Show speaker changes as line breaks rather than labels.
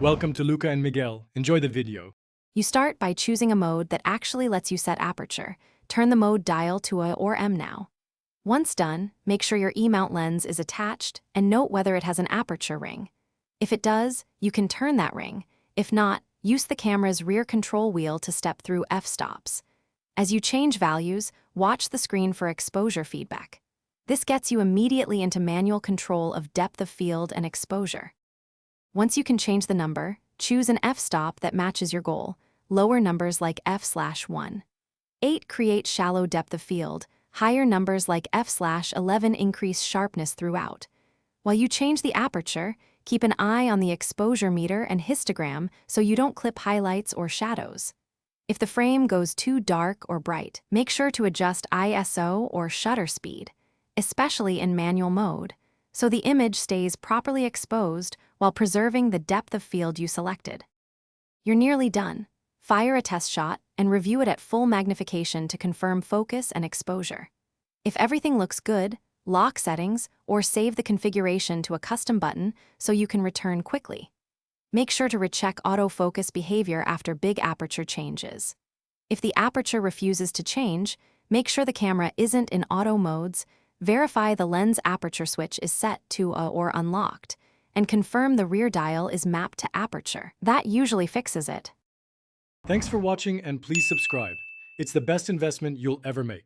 Welcome to Luca and Miguel. Enjoy the video.
You start by choosing a mode that actually lets you set aperture. Turn the mode dial to A or M now. Once done, make sure your E-mount lens is attached and note whether it has an aperture ring. If it does, you can turn that ring. If not, use the camera's rear control wheel to step through f-stops. As you change values, watch the screen for exposure feedback. This gets you immediately into manual control of depth of field and exposure. Once you can change the number, choose an f-stop that matches your goal. Lower numbers like f/1. 8 create shallow depth of field. Higher numbers like f/11 increase sharpness throughout. While you change the aperture, keep an eye on the exposure meter and histogram so you don't clip highlights or shadows. If the frame goes too dark or bright, make sure to adjust ISO or shutter speed, especially in manual mode, so the image stays properly exposed while preserving the depth of field you selected. You're nearly done. Fire a test shot and review it at full magnification to confirm focus and exposure. If everything looks good, lock settings or save the configuration to a custom button so you can return quickly. Make sure to recheck autofocus behavior after big aperture changes. If the aperture refuses to change, make sure the camera isn't in auto modes, verify the lens aperture switch is set to A or unlocked, and confirm the rear dial is mapped to aperture. That usually fixes it.
Thanks for watching and please subscribe. It's the best investment you'll ever make.